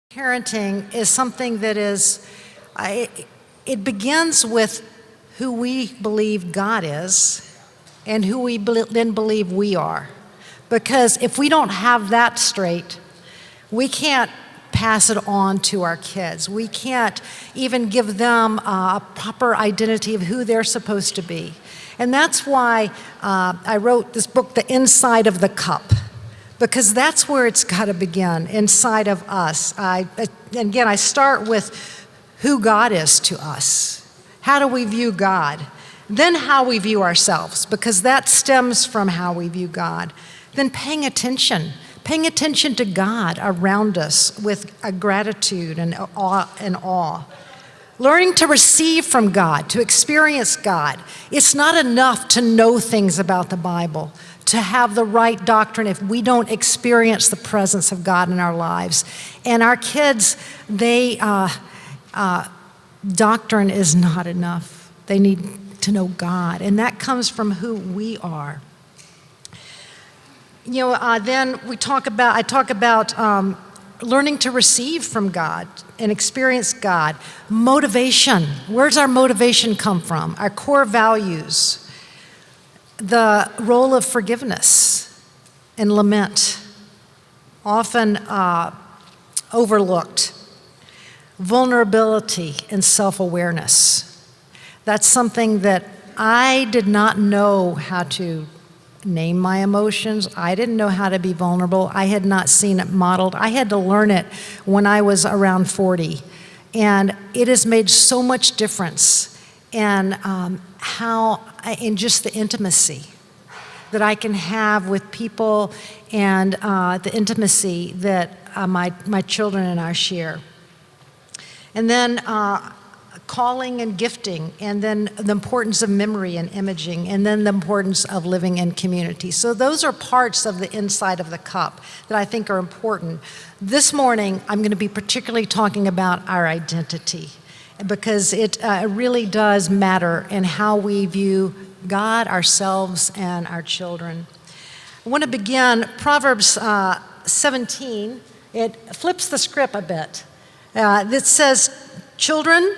Parenting is something that it begins with who we believe God is and who we then believe we are. Because if we don't have that straight, we can't pass it on to our kids. We can't even give them a proper identity of who they're supposed to be. And that's why I wrote this book, The Inside of the Cup. Because that's where it's got to begin, inside of us. I start with who God is to us. How do we view God? Then how we view ourselves, because that stems from how we view God. Then paying attention to God around us with a gratitude and awe. Learning to receive from God, to experience God. It's not enough to know things about the Bible, to have the right doctrine if we don't experience the presence of God in our lives. And our kids, doctrine is not enough. They need to know God, and that comes from who we are. Then I talk about learning to receive from God and experience God. Motivation. Where's our motivation come from? Our core values. The role of forgiveness and lament, often overlooked. Vulnerability and self-awareness. That's something that I did not know how to name my emotions. I didn't know how to be vulnerable. I had not seen it modeled. I had to learn it when I was around 40. And it has made so much difference in in just the intimacy that I can have with people and the intimacy that my children and I share. And then calling and gifting, and then the importance of memory and imaging, and then the importance of living in community. So those are parts of the inside of the cup that I think are important. This morning, I'm going to be particularly talking about our identity, because it really does matter in how we view God, ourselves, and our children. I want to begin Proverbs 17. It flips the script a bit. That says, children's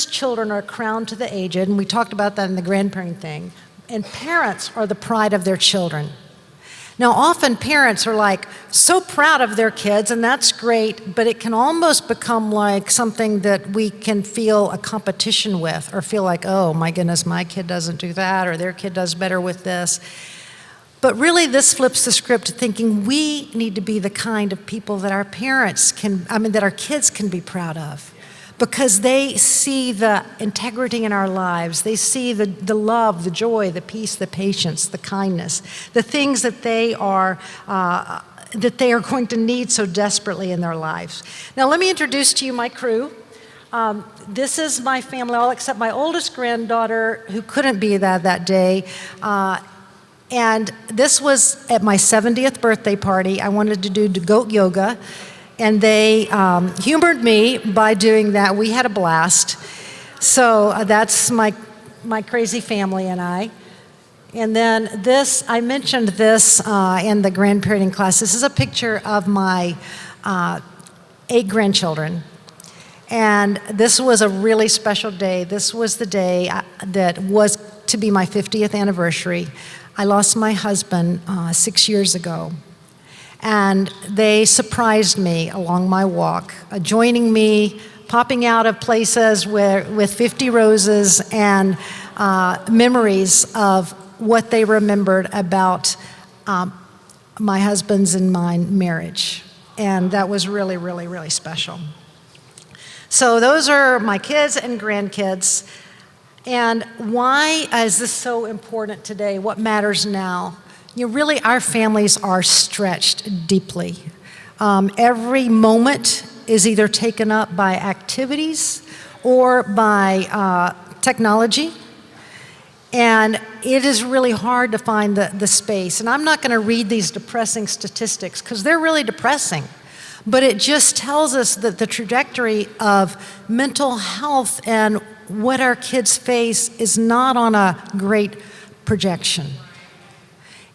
children are crowned to the aged, and we talked about that in the grandparenting thing, and parents are the pride of their children. Now, often parents are so proud of their kids, and that's great, but it can almost become like something that we can feel a competition with, or feel like, oh my goodness, my kid doesn't do that, or their kid does better with this. But really, this flips the script to thinking we need to be the kind of people that our that our kids can be proud of. Because they see the integrity in our lives. They see the love, the joy, the peace, the patience, the kindness, the things that they are going to need so desperately in their lives. Now, let me introduce to you my crew. This is my family, all except my oldest granddaughter, who couldn't be that day. And this was at my 70th birthday party. I wanted to do goat yoga. And they humored me by doing that. We had a blast. So that's my crazy family and I. And then I mentioned this in the grandparenting class. This is a picture of my 8 grandchildren. And this was a really special day. This was the day that was to be my 50th anniversary. I lost my husband 6 years ago. And they surprised me along my walk, joining me, popping out of places with 50 roses and memories of what they remembered about my husband's and mine marriage. And that was really, really, really special. So those are my kids and grandkids. And why is this so important today? What matters now? Really, our families are stretched deeply. Every moment is either taken up by activities or by technology. And it is really hard to find the space. And I'm not going to read these depressing statistics because they're really depressing. But it just tells us that the trajectory of mental health and what our kids face is not on a great projection.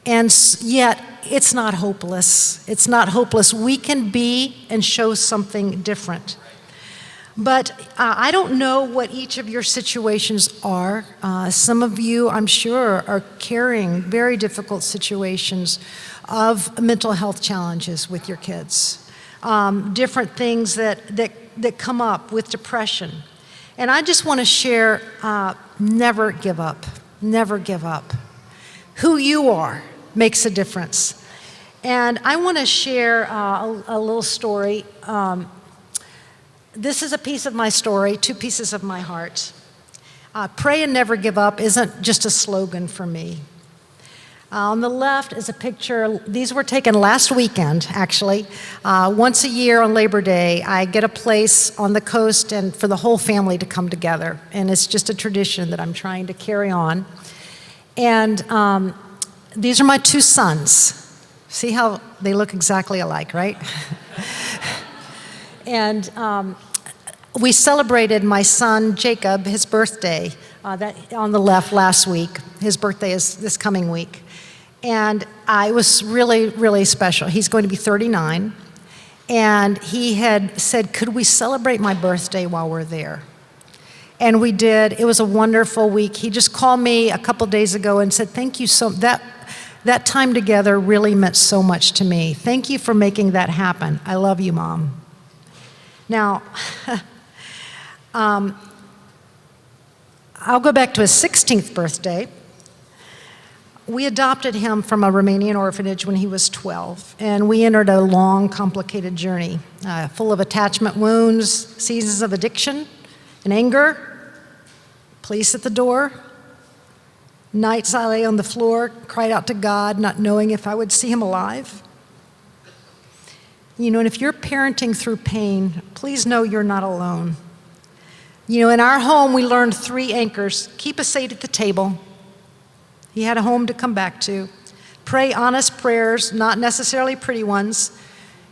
And yet, it's not hopeless. It's not hopeless. We can be and show something different. But I don't know what each of your situations are. Some of you, I'm sure, are carrying very difficult situations of mental health challenges with your kids. Different things that come up with depression. And I just want to share, never give up. Never give up. Who you are makes a difference. And I want to share a little story. This is a piece of my story, 2 pieces of my heart. Pray and never give up isn't just a slogan for me. On the left is a picture. These were taken last weekend, actually. Once a year on Labor Day, I get a place on the coast and for the whole family to come together. And it's just a tradition that I'm trying to carry on. And these are my 2 sons. See how they look exactly alike, right? And we celebrated my son Jacob, his birthday, that on the left last week. His birthday is this coming week. And it was really, really special. He's going to be 39. And he had said, could we celebrate my birthday while we're there? And we did. It was a wonderful week. He just called me a couple days ago and said, thank you so much. That time together really meant so much to me. Thank you for making that happen. I love you, Mom. Now, I'll go back to his 16th birthday. We adopted him from a Romanian orphanage when he was 12, and we entered a long, complicated journey, full of attachment wounds, seasons of addiction and anger, police at the door. Nights I lay on the floor, cried out to God, not knowing if I would see him alive. You know, and if you're parenting through pain, please know you're not alone. You know, in our home, we learned 3 anchors. Keep a seat at the table. He had a home to come back to. Pray honest prayers, not necessarily pretty ones.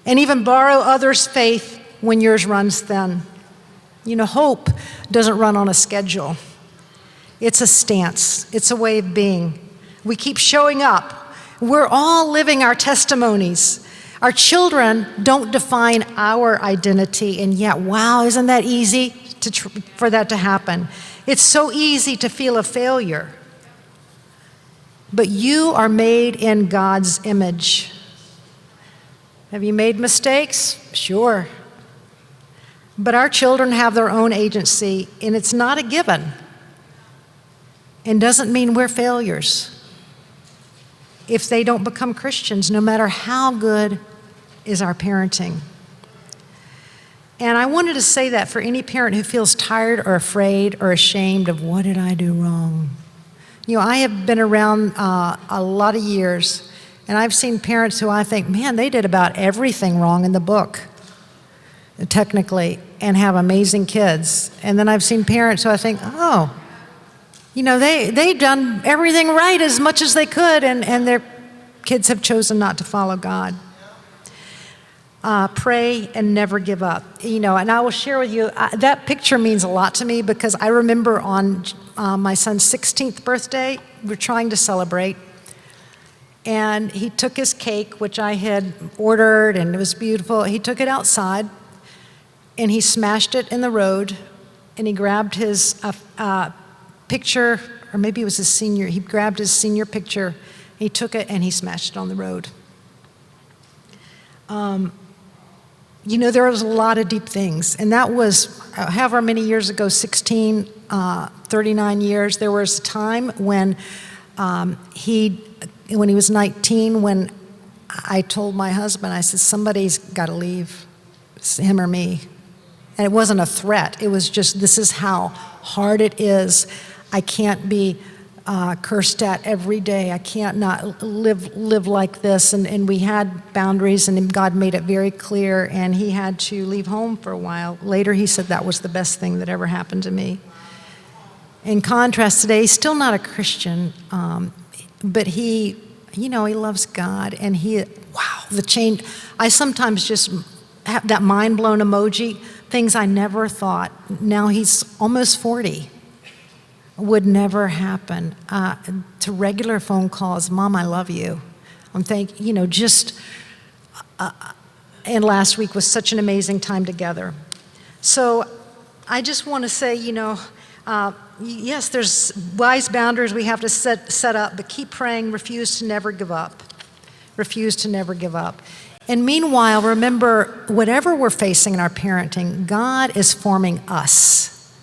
And even borrow others' faith when yours runs thin. You know, hope doesn't run on a schedule. It's a stance. It's a way of being. We keep showing up. We're all living our testimonies. Our children don't define our identity, and yet, wow, isn't that easy for that to happen? It's so easy to feel a failure. But you are made in God's image. Have you made mistakes? Sure. But our children have their own agency, and it's not a given. And doesn't mean we're failures if they don't become Christians, no matter how good is our parenting. And I wanted to say that for any parent who feels tired or afraid or ashamed of what did I do wrong. You know, I have been around a lot of years, and I've seen parents who I think, man, they did about everything wrong in the book, technically, and have amazing kids. And then I've seen parents who I think, oh, you know, they've done everything right as much as they could, and their kids have chosen not to follow God. Pray and never give up. You know, and I will share with you, that picture means a lot to me because I remember on my son's 16th birthday, we're trying to celebrate, and he took his cake, which I had ordered, and it was beautiful. He took it outside, and he smashed it in the road, and he grabbed his picture, or maybe it was his senior, he grabbed his senior picture, he took it and he smashed it on the road. You know, there was a lot of deep things, and that was however many years ago, 16, 39 years. There was a time when he was 19, when I told my husband, I said, somebody's got to leave, it's him or me. And it wasn't a threat, it was just, this is how hard it is. I can't be cursed at every day. I can't not live like this. And we had boundaries, and God made it very clear, and he had to leave home for a while. Later, he said that was the best thing that ever happened to me. In contrast, today, he's still not a Christian, but he loves God, and the change. I sometimes just have that mind-blown emoji, things I never thought. Now he's almost 40. Would never happen. To regular phone calls, Mom, I love you. And last week was such an amazing time together. So I just want to say, yes, there's wise boundaries we have to set up, but keep praying, refuse to never give up. Refuse to never give up. And meanwhile, remember, whatever we're facing in our parenting, God is forming us.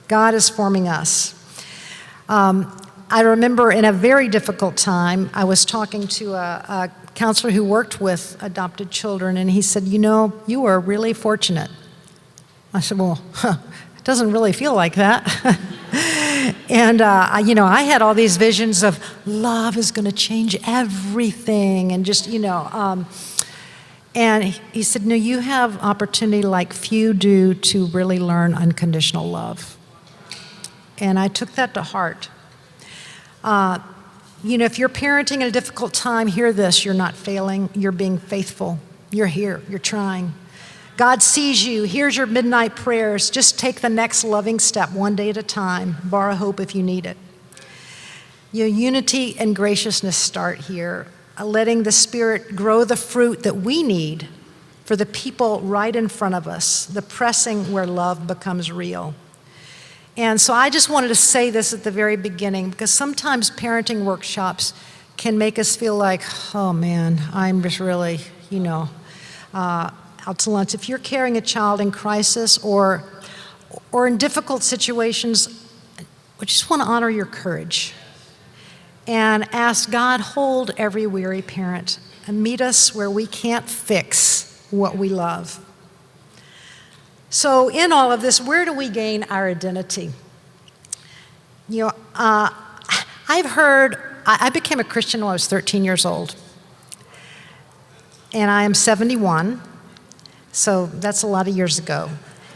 God is forming us. I remember in a very difficult time, I was talking to a counselor who worked with adopted children, and he said, you are really fortunate. I said, well, it doesn't really feel like that. And, I had all these visions of love is going to change everything, and just, and he said, no, you have opportunity like few do to really learn unconditional love. And I took that to heart. If you're parenting in a difficult time, hear this: you're not failing, you're being faithful. You're here, you're trying. God sees you. Here's your midnight prayers. Just take the next loving step one day at a time. Borrow hope if you need it. Unity and graciousness start here, letting the Spirit grow the fruit that we need for the people right in front of us, the pressing where love becomes real. And so I just wanted to say this at the very beginning, because sometimes parenting workshops can make us feel like, oh man, I'm just really, out to lunch. If you're carrying a child in crisis or in difficult situations, we just want to honor your courage and ask God, hold every weary parent and meet us where we can't fix what we love. So in all of this, where do we gain our identity? I became a Christian when I was 13 years old, and I am 71. So that's a lot of years ago.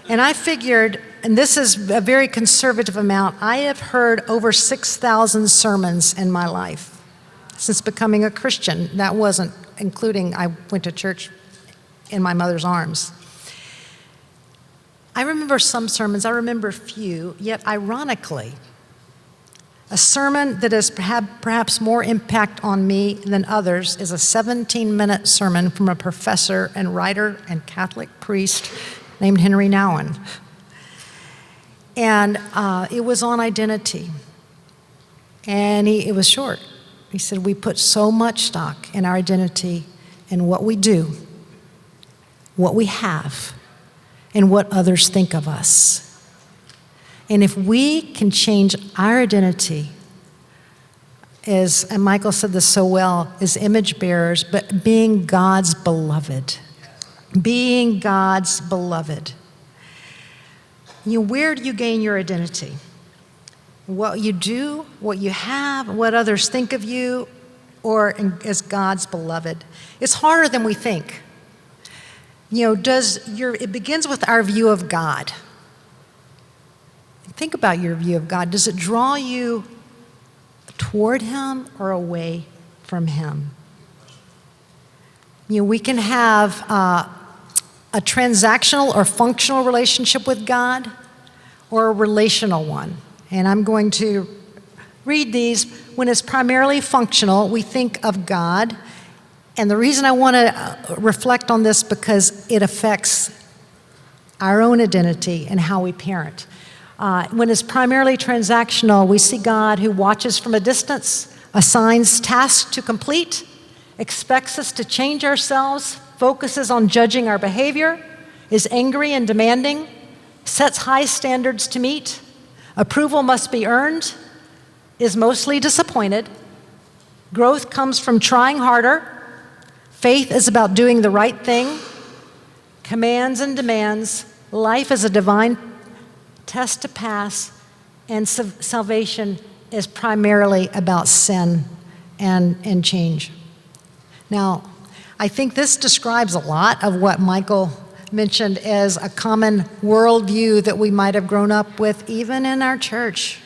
And I figured, and this is a very conservative amount, I have heard over 6,000 sermons in my life since becoming a Christian. That wasn't including I went to church in my mother's arms. I remember some sermons, I remember few, yet ironically, a sermon that has perhaps more impact on me than others is a 17-minute sermon from a professor and writer and Catholic priest named Henry Nouwen. And it was on identity. And it was short. He said, we put so much stock in our identity and what we do, what we have, and what others think of us. And if we can change our identity, and Michael said this so well, as image bearers, but being God's beloved. Being God's beloved. Where do you gain your identity? What you do, what you have, what others think of you, or as God's beloved. It's harder than we think. It begins with our view of God. Think about your view of God. Does it draw you toward Him or away from Him? We can have a transactional or functional relationship with God or a relational one. And I'm going to read these. When it's primarily functional, we think of God. And the reason I want to reflect on this because it affects our own identity and how we parent. When it's primarily transactional, we see God who watches from a distance, assigns tasks to complete, expects us to change ourselves, focuses on judging our behavior, is angry and demanding, sets high standards to meet, approval must be earned, is mostly disappointed, growth comes from trying harder, faith is about doing the right thing, commands and demands, life is a divine test to pass, and salvation is primarily about sin and change. Now, I think this describes a lot of what Michael mentioned as a common worldview that we might have grown up with even in our church.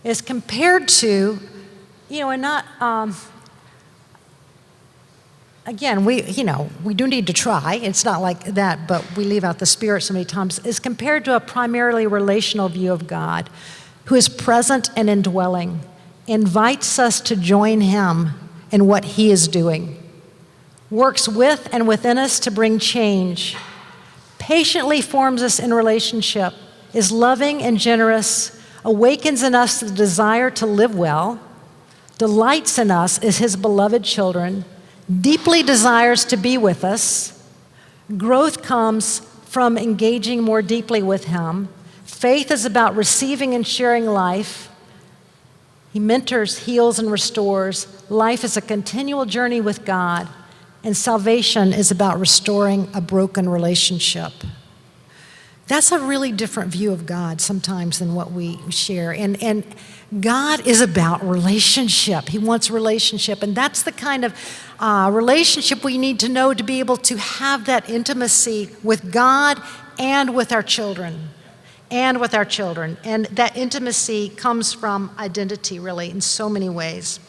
As compared to, and not, again, we do need to try. It's not like that, but we leave out the Spirit so many times. As compared to a primarily relational view of God, who is present and indwelling, invites us to join Him in what he is doing, works with and within us to bring change, patiently forms us in relationship, is loving and generous, awakens in us the desire to live well, delights in us as his beloved children, deeply desires to be with us. Growth comes from engaging more deeply with him. Faith is about receiving and sharing life. He mentors, heals, and restores. Life is a continual journey with God, and salvation is about restoring a broken relationship. That's a really different view of God sometimes than what we share. And God is about relationship. He wants relationship. And that's the kind of relationship we need to know to be able to have that intimacy with God and with our children. And with our children. And that intimacy comes from identity, really, in so many ways.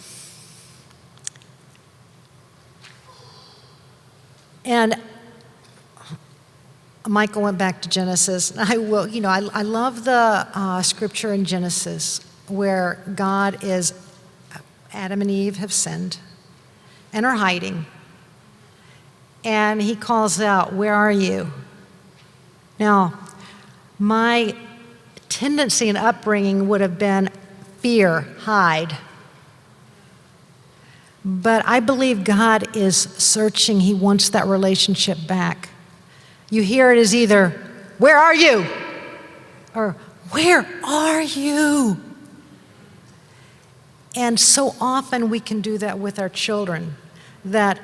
And Michael went back to Genesis. I love the scripture in Genesis where God is, Adam and Eve have sinned and are hiding. And he calls out, "Where are you?" Now, my tendency and upbringing would have been fear, hide. But I believe God is searching. He wants that relationship back. You hear it as either, "Where are you?" or "Where are you?" And so often we can do that with our children, that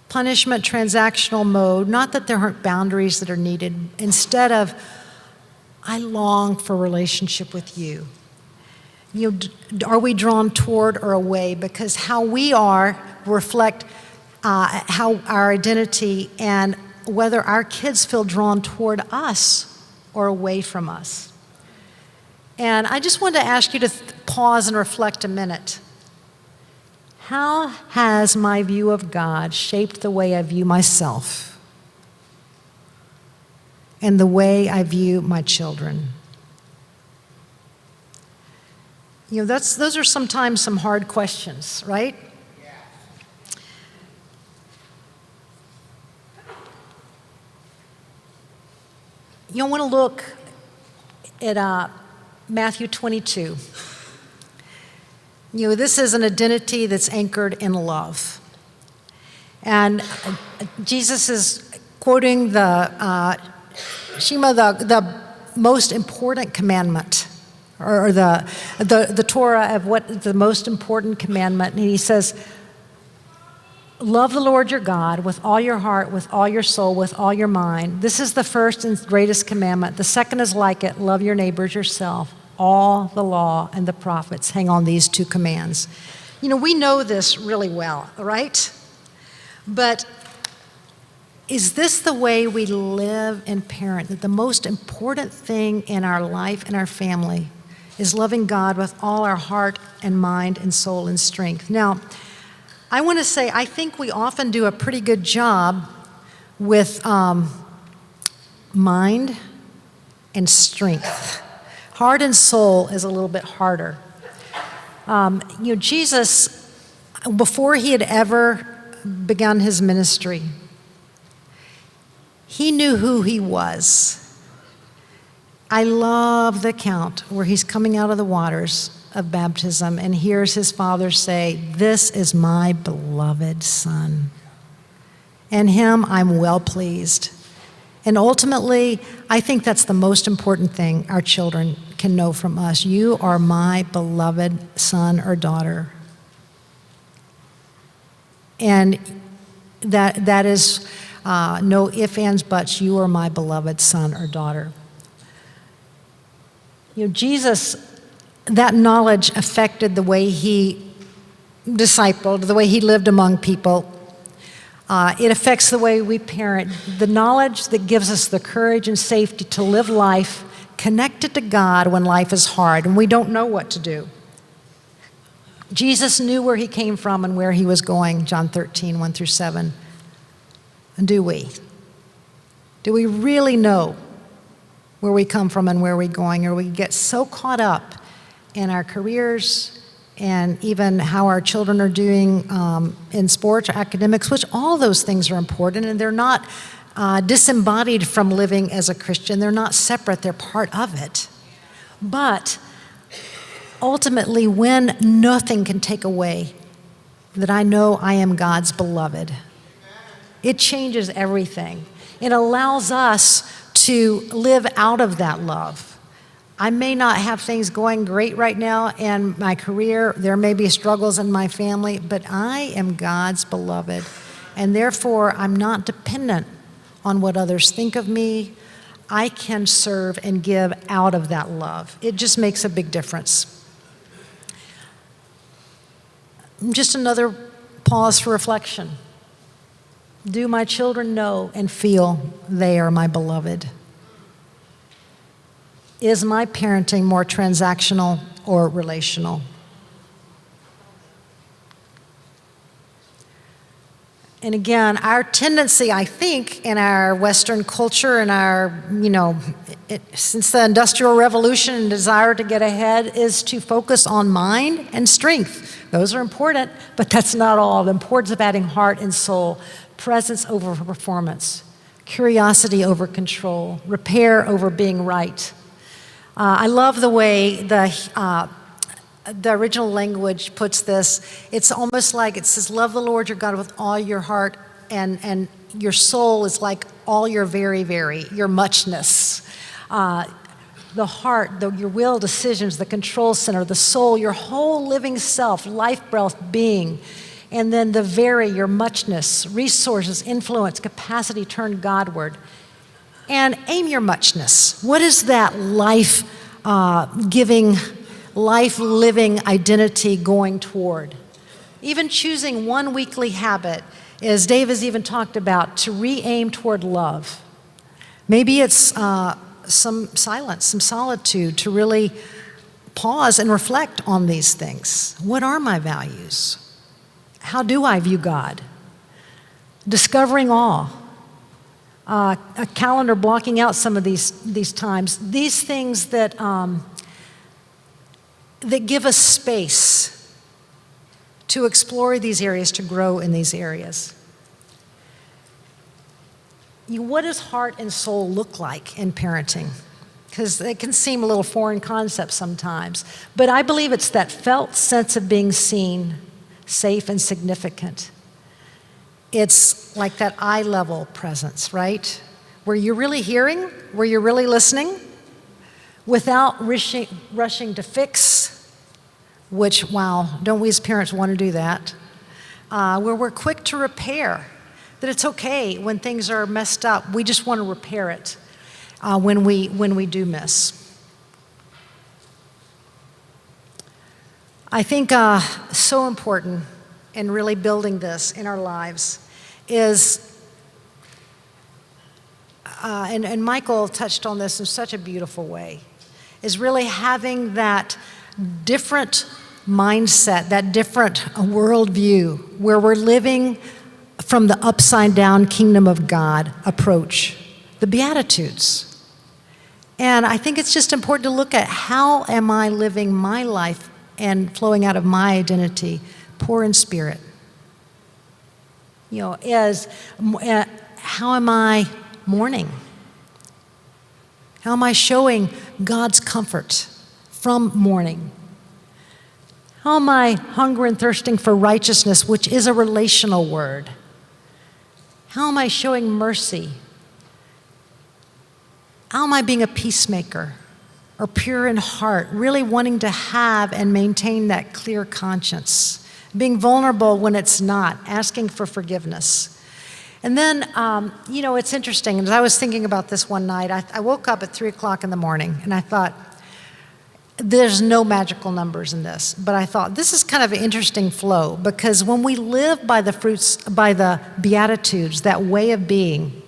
punishment transactional mode, not that there aren't boundaries that are needed, instead of, "I long for relationship with you." Are we drawn toward or away? Because how we are reflect how our identity and whether our kids feel drawn toward us or away from us. And I just wanted to ask you to pause and reflect a minute. How has my view of God shaped the way I view myself and the way I view my children? Those are sometimes some hard questions, right? You want to look at Matthew 22. This is an identity that's anchored in love. And Jesus is quoting the Shema, the most important commandment, or the Torah of what the most important commandment. And he says, "Love the Lord your God with all your heart, with all your soul, with all your mind. This is the first and greatest commandment. The second is like it, love your neighbors yourself. All the law and the prophets hang on these two commands." We know this really well, right? But is this the way we live and parent? That the most important thing in our life and our family is loving God with all our heart and mind and soul and strength. Now, I want to say, I think we often do a pretty good job with mind and strength. Heart and soul is a little bit harder. Jesus, before he had ever begun his ministry, he knew who he was. I love the account where he's coming out of the waters of baptism and hears his father say, "This is my beloved son. In him I'm well pleased." And ultimately, I think that's the most important thing our children can know from us. You are my beloved son or daughter. And that is no ifs, ands, buts. You are my beloved son or daughter. Jesus, that knowledge affected the way he discipled, the way he lived among people. It affects the way we parent. The knowledge that gives us the courage and safety to live life connected to God when life is hard and we don't know what to do. Jesus knew where he came from and where he was going, John 13, 1-7. And do we? Do we really know where we come from and where we're going? Or we get so caught up in our careers, and even how our children are doing in sports or academics, which all those things are important, and they're not disembodied from living as a Christian. They're not separate, they're part of it. But ultimately, when nothing can take away that I know I am God's beloved, it changes everything. It allows us to live out of that love. I may not have things going great right now in my career. There may be struggles in my family, but I am God's beloved. And therefore, I'm not dependent on what others think of me. I can serve and give out of that love. It just makes a big difference. Just another pause for reflection. Do my children know and feel they are my beloved? Is my parenting more transactional or relational? And again, our tendency, I think, in our Western culture and our, since the Industrial Revolution and desire to get ahead, is to focus on mind and strength. Those are important, but that's not all. The importance of adding heart and soul, presence over performance, curiosity over control, repair over being right. I love the way the original language puts this. It's almost like it says, love the Lord your God with all your heart, and your soul is like all your very, very, your muchness. The heart, your will, decisions, the control center, the soul, your whole living self, life, breath, being. And then the very, your muchness, resources, influence, capacity turned Godward. And aim your muchness. What is that life-giving, life-living identity going toward? Even choosing one weekly habit, as Dave has even talked about, to re-aim toward love. Maybe it's some silence, some solitude, to really pause and reflect on these things. What are my values? How do I view God? Discovering awe. A calendar blocking out some of these times. These things that give us space to explore these areas, to grow in these areas. What does heart and soul look like in parenting? Because it can seem a little foreign concept sometimes. But I believe it's that felt sense of being seen, safe, and significant. It's like that eye-level presence, right? Where you're really hearing, where you're really listening, without rushing to fix, which, wow, don't we as parents want to do that? Where we're quick to repair, that it's okay when things are messed up. We just want to repair it when we do miss. I think so important in really building this in our lives is, and Michael touched on this in such a beautiful way, is really having that different mindset, that different worldview, where we're living from the upside down kingdom of God approach, the Beatitudes. And I think it's just important to look at how am I living my life and flowing out of my identity, poor in spirit. How am I mourning? How am I showing God's comfort from mourning? How am I hungry and thirsting for righteousness, which is a relational word? How am I showing mercy? How am I being a peacemaker or pure in heart, really wanting to have and maintain that clear conscience? Being vulnerable when it's not, asking for forgiveness. And then, it's interesting. As I was thinking about this one night, I woke up at 3 o'clock in the morning, and I thought, there's no magical numbers in this. But I thought, this is kind of an interesting flow, because when we live by the Beatitudes, that way of being,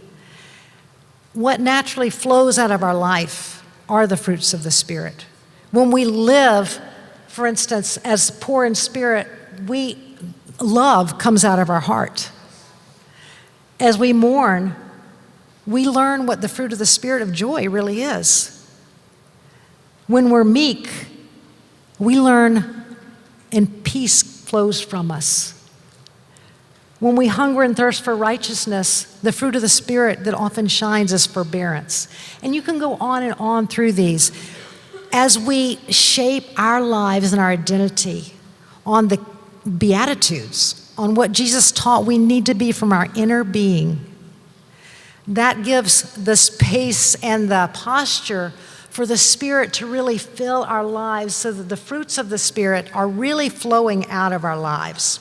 what naturally flows out of our life are the fruits of the Spirit. When we live, for instance, as poor in spirit, love comes out of our heart. As we mourn, we learn what the fruit of the Spirit of joy really is. When we're meek, we learn peace flows from us. When we hunger and thirst for righteousness, the fruit of the Spirit that often shines is forbearance. And you can go on and on through these. As we shape our lives and our identity on the Beatitudes, on what Jesus taught we need to be from our inner being, that gives the space and the posture for the Spirit to really fill our lives so that the fruits of the Spirit are really flowing out of our lives.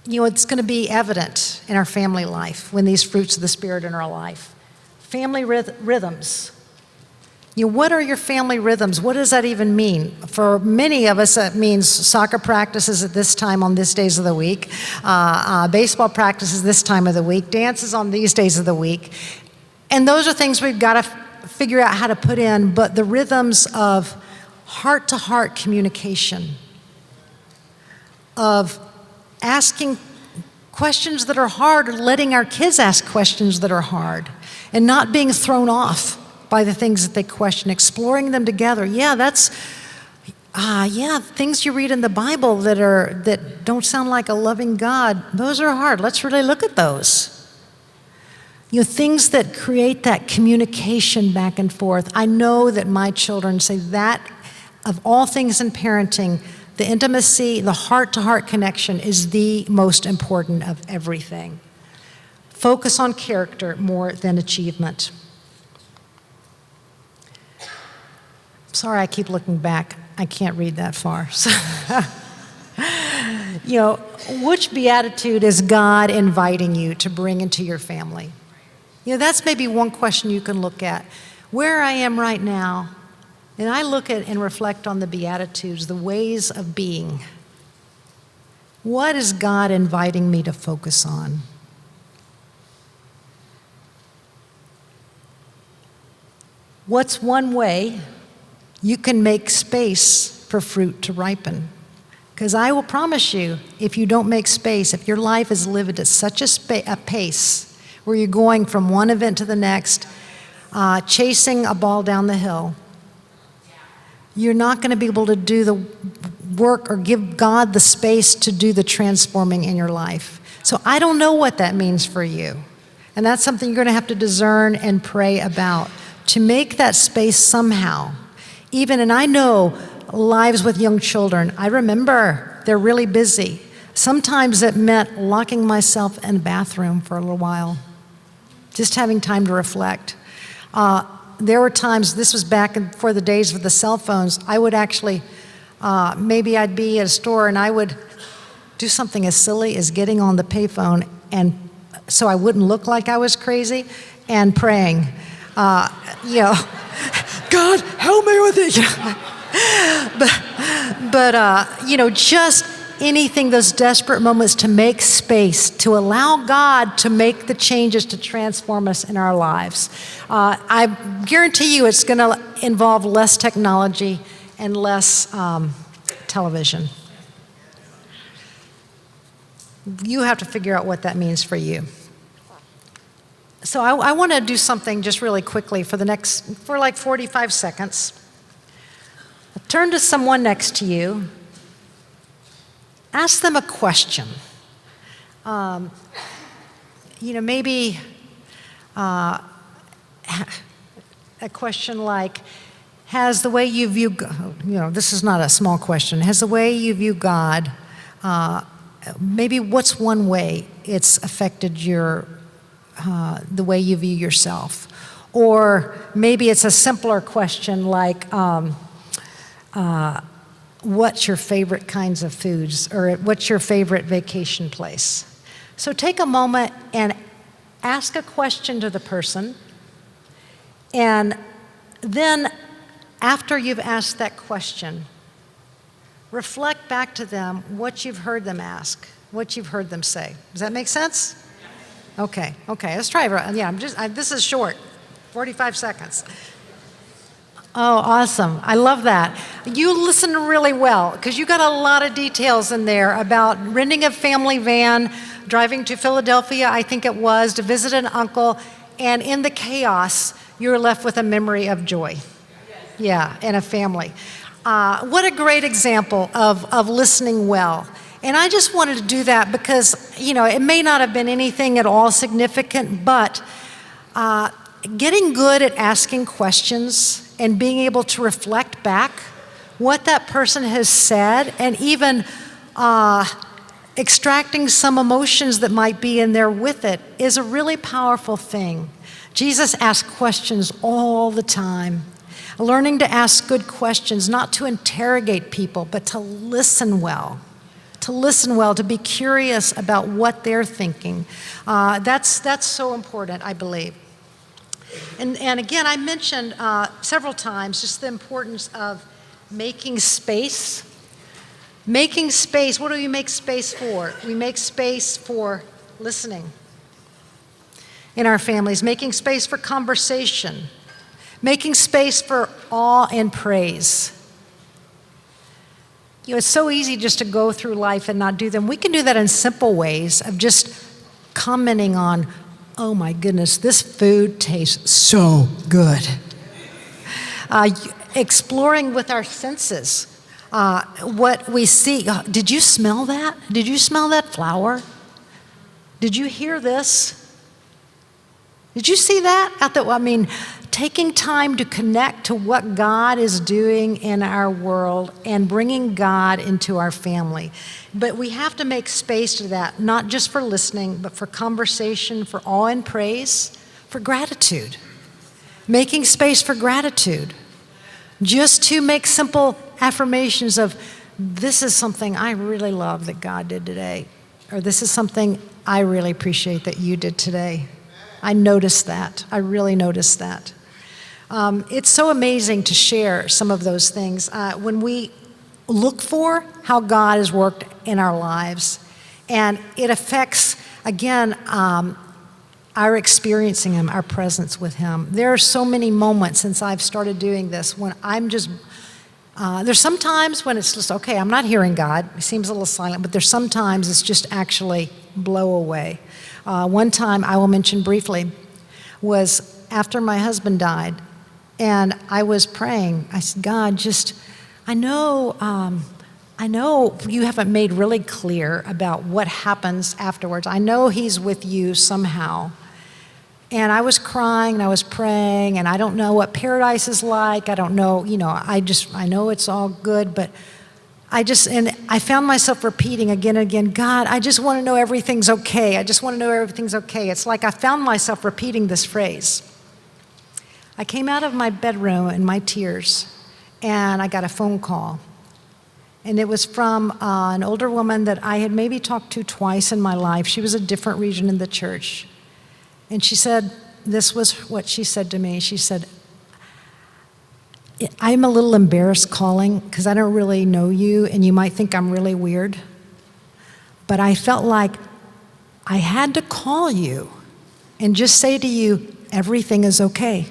You know, it's going to be evident in our family life when these fruits of the Spirit in our life. Family rhythms. You know, what are your family rhythms? What does that even mean? For many of us, it means soccer practices at this time on these days of the week, baseball practices this time of the week, dances on these days of the week. And those are things we've got to figure out how to put in, but the rhythms of heart-to-heart communication, of asking questions that are hard, or letting our kids ask questions that are hard, and not being thrown off by the things that they question, exploring them together. Yeah, that's, things you read in the Bible that don't sound like a loving God, those are hard. Let's really look at those. You know, things that create that communication back and forth. I know that my children say that of all things in parenting, the intimacy, the heart-to-heart connection is the most important of everything. Focus on character more than achievement. Sorry, I keep looking back. I can't read that far. You know, which beatitude is God inviting you to bring into your family? You know, that's maybe one question you can look at. Where I am right now, and I look at and reflect on the Beatitudes, the ways of being. What is God inviting me to focus on? What's one way you can make space for fruit to ripen? Because I will promise you, if you don't make space, if your life is lived at such a pace where you're going from one event to the next, chasing a ball down the hill, you're not going to be able to do the work or give God the space to do the transforming in your life. So I don't know what that means for you. And that's something you're going to have to discern and pray about, to make that space somehow. And I know lives with young children, I remember they're really busy. Sometimes it meant locking myself in a bathroom for a little while, just having time to reflect. There were times, this was back before the days of the cell phones, I would actually, maybe I'd be at a store and I would do something as silly as getting on the payphone, and so I wouldn't look like I was crazy, and praying, you know, God, help me with it. but you know, just anything, those desperate moments to make space, to allow God to make the changes to transform us in our lives. I guarantee you it's going to involve less technology and less television. You have to figure out what that means for you. So I want to do something just really quickly for like 45 seconds. Turn to someone next to you. Ask them a question. You know, maybe a question like, has the way you view, this is not a small question, has the way you view God, maybe what's one way it's affected the way you view yourself? Or maybe it's a simpler question like, what's your favorite kinds of foods, or what's your favorite vacation place? So take a moment and ask a question to the person, and then after you've asked that question, reflect back to them what you've heard them ask, what you've heard them say. Does that make sense? Okay, let's try it. Yeah, this is short, 45 seconds. Oh, awesome. I love that. You listened really well, because you got a lot of details in there about renting a family van, driving to Philadelphia, I think it was, to visit an uncle, and in the chaos, you were left with a memory of joy. Yeah, and a family. What a great example of listening well. And I just wanted to do that because, it may not have been anything at all significant, but getting good at asking questions and being able to reflect back what that person has said, and even extracting some emotions that might be in there with it, is a really powerful thing. Jesus asked questions all the time. Learning to ask good questions, not to interrogate people, but to listen well. To listen well, to be curious about what they're thinking. That's so important, I believe. And again, I mentioned several times just the importance of making space. Making space, what do we make space for? We make space for listening in our families, making space for conversation, making space for awe and praise. It's so easy just to go through life and not do them. We can do that in simple ways of just commenting on, oh my goodness, this food tastes so good. Exploring with our senses what we see. Did you smell that? Did you smell that flower? Did you hear this? Did you see that? Taking time to connect to what God is doing in our world and bringing God into our family. But we have to make space to that, not just for listening, but for conversation, for awe and praise, for gratitude. Making space for gratitude. Just to make simple affirmations of, this is something I really love that God did today, or this is something I really appreciate that you did today. I noticed that. I really noticed that. It's so amazing to share some of those things when we look for how God has worked in our lives, and it affects, again, our experiencing Him, our presence with Him. There are so many moments since I've started doing this when I'm just, there's some times when it's just, okay, I'm not hearing God. He seems a little silent, but there's sometimes it's just actually blow away. One time I will mention briefly was after my husband died, and I was praying. I said, God, I know you haven't made really clear about what happens afterwards. I know he's with you somehow. And I was crying and I was praying, and I don't know what paradise is like. I don't know, I know it's all good, but and I found myself repeating again and again, God, I just want to know everything's okay. I just want to know everything's okay. It's like I found myself repeating this phrase. I came out of my bedroom in my tears, and I got a phone call. And it was from an older woman that I had maybe talked to twice in my life. She was a different region in the church. And she said, this was what she said to me. She said, I'm a little embarrassed calling because I don't really know you, and you might think I'm really weird. But I felt like I had to call you and just say to you, everything is okay.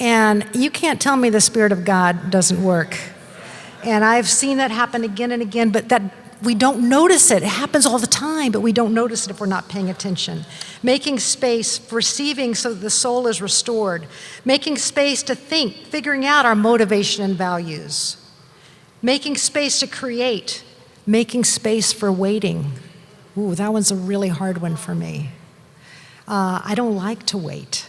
And you can't tell me the Spirit of God doesn't work. And I've seen that happen again and again, but that we don't notice it. It happens all the time, but we don't notice it if we're not paying attention. Making space, receiving so that the soul is restored. Making space to think, figuring out our motivation and values. Making space to create. Making space for waiting. Ooh, that one's a really hard one for me. I don't like to wait.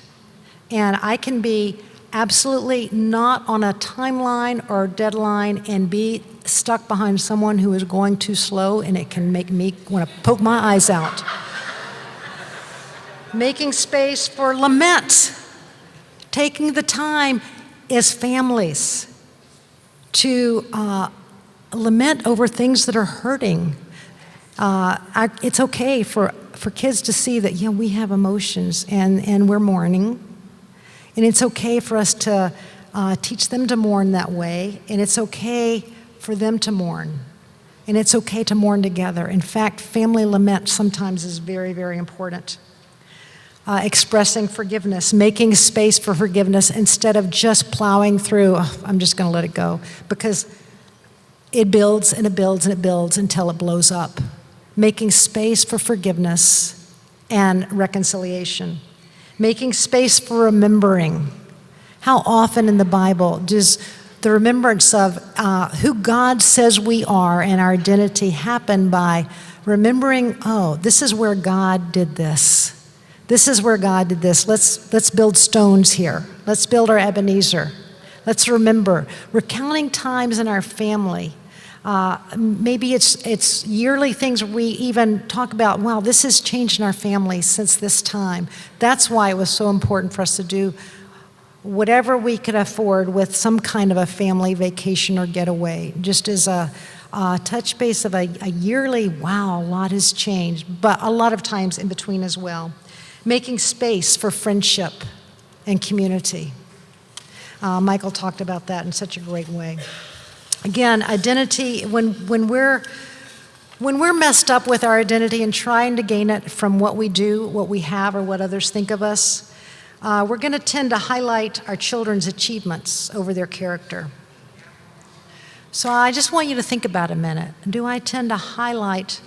And I can be absolutely not on a timeline or deadline and be stuck behind someone who is going too slow, and it can make me want to poke my eyes out. Making space for lament. Taking the time as families to lament over things that are hurting. It's okay for kids to see that, we have emotions and we're mourning. And it's okay for us to teach them to mourn that way. And it's okay for them to mourn. And it's okay to mourn together. In fact, family lament sometimes is very, very important. Expressing forgiveness, making space for forgiveness instead of just plowing through, I'm just going to let it go. Because it builds and it builds and it builds until it blows up. Making space for forgiveness and reconciliation. Making space for remembering. How often in the Bible does the remembrance of who God says we are and our identity happen by remembering, oh, this is where God did this. This is where God did this. Let's build stones here. Let's build our Ebenezer. Let's remember. Recounting times in our family. Maybe it's yearly things we even talk about, wow, this has changed in our family since this time. That's why it was so important for us to do whatever we could afford with some kind of a family vacation or getaway, just as a touch base of a yearly, wow, a lot has changed, but a lot of times in between as well. Making space for friendship and community. Michael talked about that in such a great way. Again, identity, when we're messed up with our identity and trying to gain it from what we do, what we have, or what others think of us, we're going to tend to highlight our children's achievements over their character. So I just want you to think about a minute. Do I tend to highlight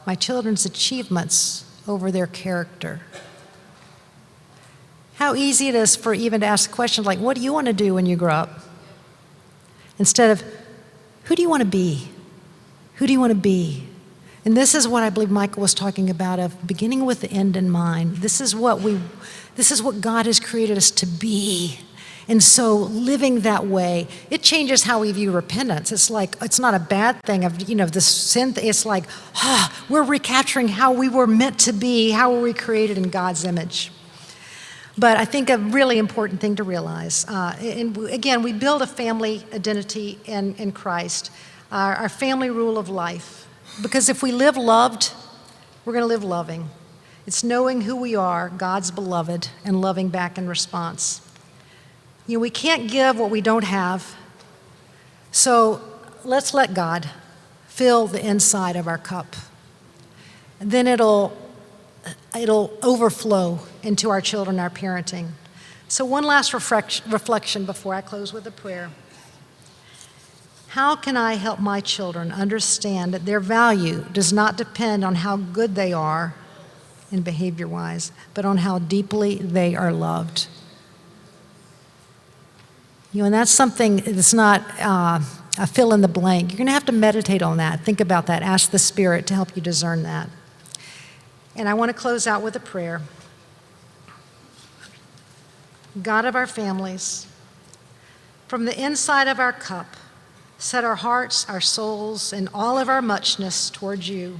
my children's achievements over their character? How easy it is for even to ask questions like, what do you want to do when you grow up? Instead of, who do you want to be? Who do you want to be? And this is what I believe Michael was talking about, of beginning with the end in mind. This is what God has created us to be. And so living that way, it changes how we view repentance. It's like, it's not a bad thing of, the sin. It's like, we're recapturing how we were meant to be, how were we created in God's image. But I think a really important thing to realize, and again, we build a family identity in Christ, our family rule of life. Because if we live loved, we're going to live loving. It's knowing who we are, God's beloved, and loving back in response. We can't give what we don't have, so let's let God fill the inside of our cup. And then it'll overflow into our children, our parenting. So one last reflection before I close with a prayer. How can I help my children understand that their value does not depend on how good they are in behavior-wise, but on how deeply they are loved? And that's something that's not a fill in the blank. You're going to have to meditate on that, think about that, ask the Spirit to help you discern that. And I want to close out with a prayer. God of our families, from the inside of our cup, set our hearts, our souls, and all of our muchness towards you.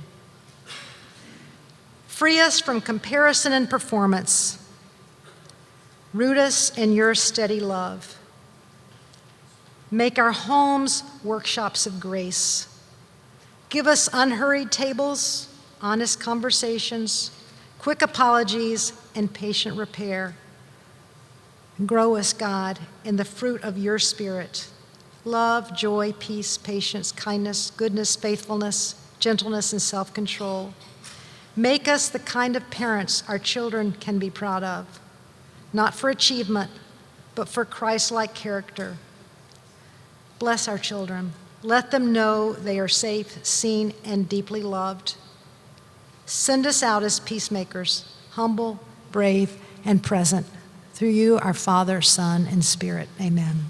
Free us from comparison and performance. Root us in your steady love. Make our homes workshops of grace. Give us unhurried tables, honest conversations, quick apologies, and patient repair. Grow us, God, in the fruit of your Spirit. Love, joy, peace, patience, kindness, goodness, faithfulness, gentleness, and self-control. Make us the kind of parents our children can be proud of, not for achievement, but for Christ-like character. Bless our children. Let them know they are safe, seen, and deeply loved. Send us out as peacemakers, humble, brave, and present. Through you, our Father, Son, and Spirit. Amen.